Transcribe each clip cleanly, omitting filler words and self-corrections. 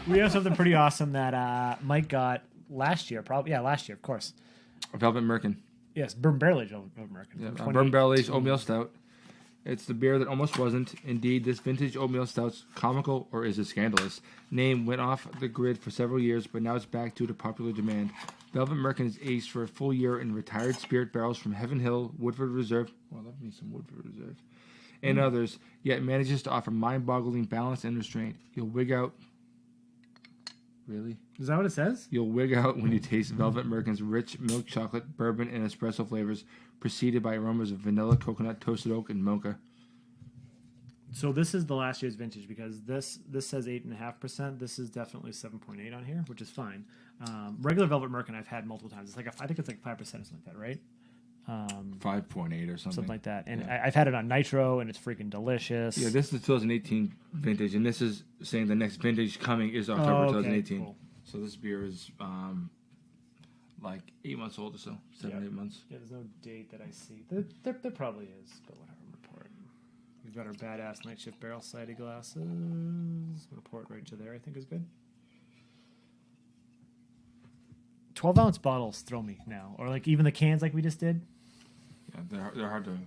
We have something pretty awesome that Mike got last year. Probably, yeah, last year, of course. Velvet Merkin. Yes, Bourbon Barrel Aged Velvet Merkin. Yeah, Bourbon Barrel Aged Oatmeal Stout. It's the beer that almost wasn't. Indeed, this vintage oatmeal stout's comical, or is it scandalous, name went off the grid for several years, but now it's back due to popular demand. Velvet Merkin is aged for a full year in retired spirit barrels from Heaven Hill, Woodford Reserve. Well, that means some Woodford Reserve. And others, yet manages to offer mind-boggling balance and restraint. You'll wig out. Really? Is that what it says? You'll wig out when you taste Velvet Merkin's rich milk chocolate, bourbon, and espresso flavors, preceded by aromas of vanilla, coconut, toasted oak, and mocha. So this is the last year's vintage because this says 8.5%. This is definitely 7.8 on here, which is fine. Regular Velvet Merkin I've had multiple times. It's like I think it's like 5% or something like that, right? 5.8 or something like that. And yeah. I've had it on nitro, and it's freaking delicious. Yeah, this is the 2018 vintage, and this is saying the next vintage coming is October 2018. Cool. So this beer is like 8 months old or so, 8 months. Yeah, there's no date that I see. There probably is, but whatever. Report. We've got our badass night shift barrel sided glasses. I'm gonna pour it right to there. I think is good. 12-ounce bottles throw me now, or like even the cans like we just did. Yeah, they're hard to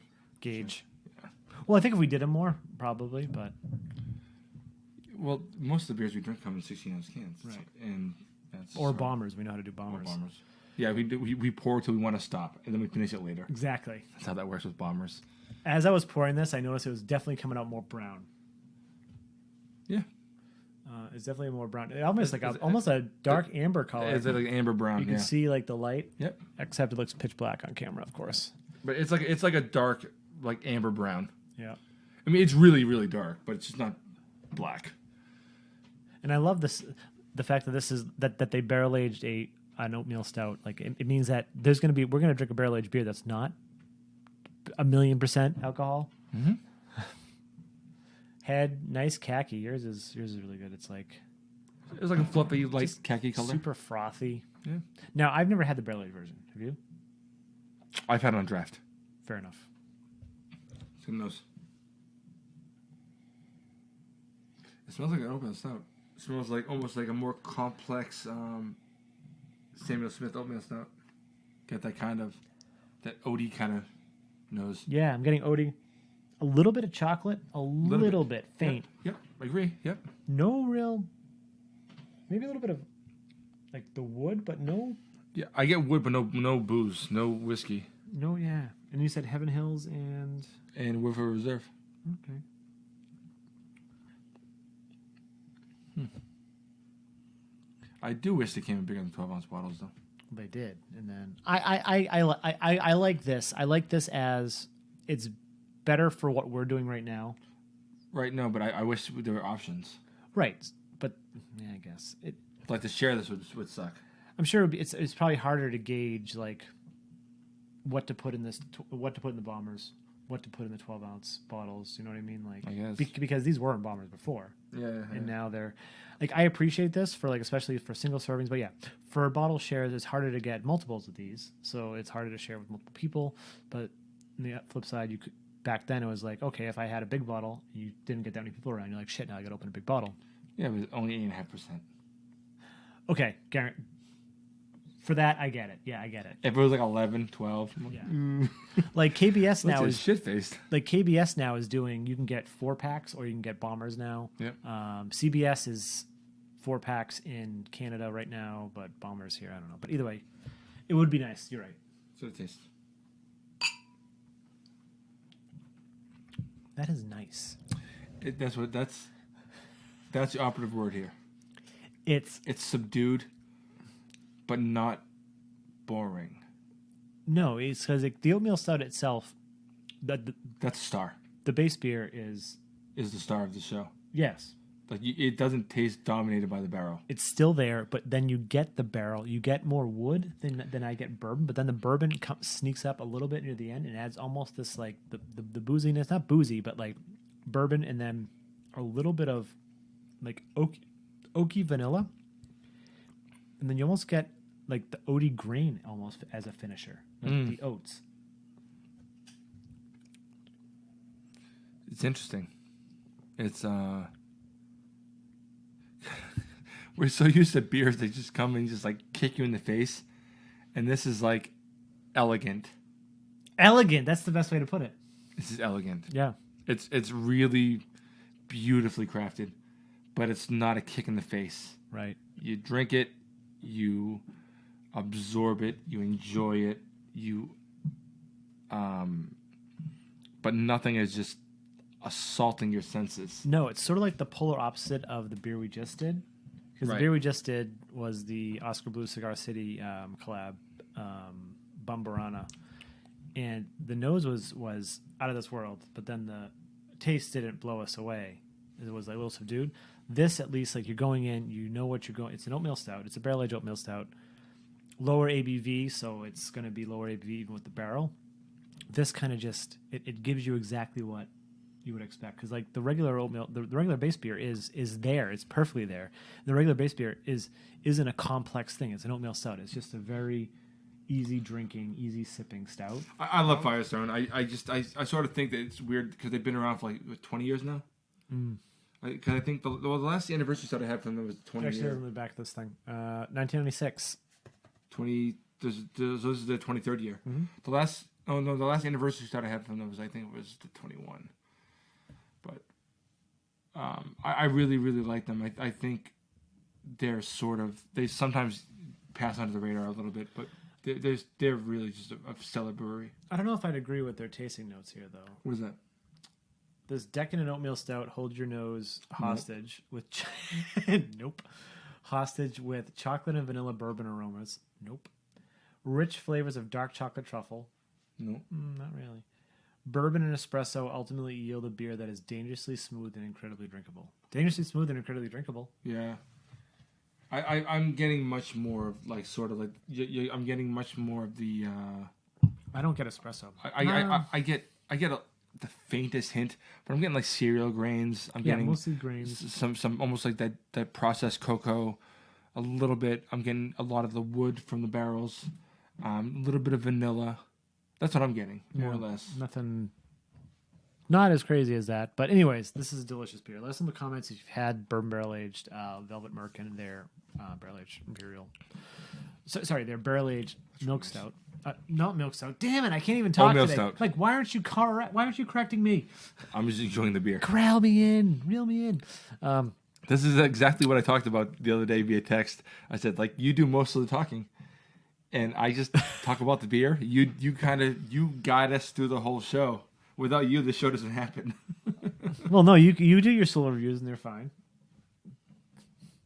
gauge. Yeah. Well, I think if we did them more, probably, but. Well, most of the beers we drink come in 16-ounce cans, right? And or bombers. We know how to do bombers. Or bombers. Yeah, we pour till we want to stop, and then we finish it later. Exactly. That's how that works with bombers. As I was pouring this, I noticed it was definitely coming out more brown. Yeah. It's definitely more brown. Almost almost a dark amber color. It's like amber brown. You can see like the light. Yep. Except it looks pitch black on camera, of course. But it's like a dark, like amber brown. Yeah. I mean, it's really, really dark, but it's just not black. And I love the fact that this is that they barrel aged an oatmeal stout. Like it means that we're gonna drink a barrel aged beer that's not 1,000,000% alcohol. Mm-hmm. Head nice khaki. Yours is really good. It's like a fluffy light khaki color, super frothy. Yeah. Now I've never had the barrel aged version. Have you? I've had it on draft. Fair enough. Who knows? It smells like an oatmeal stout. It smells like almost like a more complex Samuel Smith oatmeal stout. Get that oaty kind of nose. Yeah, I'm getting oaty. A little bit of chocolate, a little bit faint. Yep, I agree. Yep. No real. Maybe a little bit of like the wood, but no. Yeah, I get wood, but no booze, no whiskey. No, yeah. And you said Heaven Hills and Woodford Reserve. Okay. I do wish they came in bigger than 12-ounce bottles, though. They did, and then I like this. I like this as it's better for what we're doing right now. Right. No, but I wish there were options. Right, but yeah, I guess it. Like to share this would suck. I'm sure it's probably harder to gauge like what to put in what to put in the bombers, what to put in the 12-ounce bottles. You know what I mean? Like, I guess. Because these weren't bombers before. Yeah. And now they're like, I appreciate this for like, especially for single servings, but yeah, for bottle shares, it's harder to get multiples of these. So it's harder to share with multiple people. But on the flip side, back then it was like, okay, if I had a big bottle, you didn't get that many people around. You're like, shit, now I got to open a big bottle. Yeah, it was only 8.5%. Okay, Garrett. For that, I get it. Yeah, I get it. If it was like 11, 12. Yeah. Like KBS now is shit-faced. Like KBS now is doing, you can get 4-packs or you can get bombers now. Yep. CBS is 4-packs in Canada right now, but bombers here, I don't know. But either way, it would be nice. You're right. So it tastes. That is nice. That's the operative word here. It's subdued, but not boring. No, it's because the oatmeal stout itself. That's a star. The base beer is the star of the show. Yes. Like it doesn't taste dominated by the barrel. It's still there, but then you get the barrel. You get more wood than I get bourbon, but then the bourbon sneaks up a little bit near the end and adds almost this like the booziness, not boozy, but like bourbon, and then a little bit of like oaky vanilla, and then you almost get like the oaty grain almost as a finisher, like the oats. It's interesting. It's we're so used to beers that just come and just like kick you in the face, and this is like elegant. Elegant. That's the best way to put it. This is elegant. Yeah. It's really beautifully crafted, but it's not a kick in the face. Right. You drink it, you absorb it, you enjoy it, but nothing is just assaulting your senses. No, it's sort of like the polar opposite of the beer we just did. Because the beer we just did was the Oscar Blue Cigar City collab, Bumbarana. And the nose was out of this world, but then the taste didn't blow us away. It was like a little subdued. This, at least, like you're going in, you know what you're going. It's an oatmeal stout. It's a barrel-aged oatmeal stout. Lower ABV, so it's going to be lower ABV even with the barrel. This kind of just, it gives you exactly what you would expect. Because like the regular oatmeal, the regular base beer is there. It's perfectly there. The regular base beer isn't a complex thing. It's an oatmeal stout. It's just a very easy drinking, easy sipping stout. I love Firestone. I sort of think that it's weird because they've been around for like 20 years now. Because I think the last anniversary stout I had from them was 20 Actually, years. let me back to this thing. 1996. This is the 23rd year. Mm-hmm. The last anniversary stout I had from them was, I think it was the 21. But I really, really like them. I think they sometimes pass under the radar a little bit, but they're really just a stellar brewery. I don't know if I'd agree with their tasting notes here, though. What is that? This decadent oatmeal stout, hold your nose hostage with nope. Hostage with chocolate and vanilla bourbon aromas. Nope. Rich flavors of dark chocolate truffle. Nope. Not really. Bourbon and espresso ultimately yield a beer that is dangerously smooth and incredibly drinkable. Dangerously smooth and incredibly drinkable. Yeah. I'm getting much more of like sort of like I'm getting much more of the. I don't get espresso. I get the faintest hint, but I'm getting like cereal grains. I'm getting mostly grains. Some almost like that processed cocoa, a little bit. I'm getting a lot of the wood from the barrels, a little bit of vanilla. That's what I'm getting, more or less. Nothing. Not as crazy as that, but anyways, this is a delicious beer. Let us know in the comments if you've had bourbon barrel aged Velvet Merkin, their barrel aged imperial. Their barrel aged milk stout. Not milk stout. Damn it! I can't even talk Oatmeal today. stout. Like, why aren't you correcting me? I'm just enjoying the beer. Corral me in, reel me in. This is exactly what I talked about the other day via text. I said, like, you do most of the talking, and I just talk about the beer. You guide us through the whole show. Without you, the show doesn't happen. Well, no, you do your solo reviews and they're fine.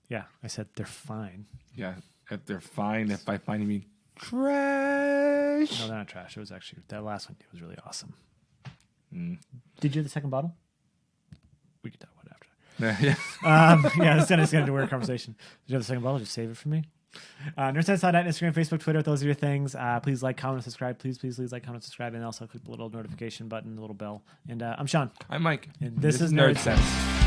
Yeah, I said they're fine. Yeah, if they're fine. If by fine you mean trash. No, they're not trash. It was actually that last one. It was really awesome. Did you have the second bottle? We could talk about it after. Yeah. This is gonna do a weird conversation. Did you have the second bottle? Just save it for me. Nerdsense.net, Instagram, Facebook, Twitter. Those are your things. Please like, comment, subscribe. Please like, comment, subscribe, and also click the little notification button, the little bell. And I'm Sean. I'm Mike. And this is Nerdsense.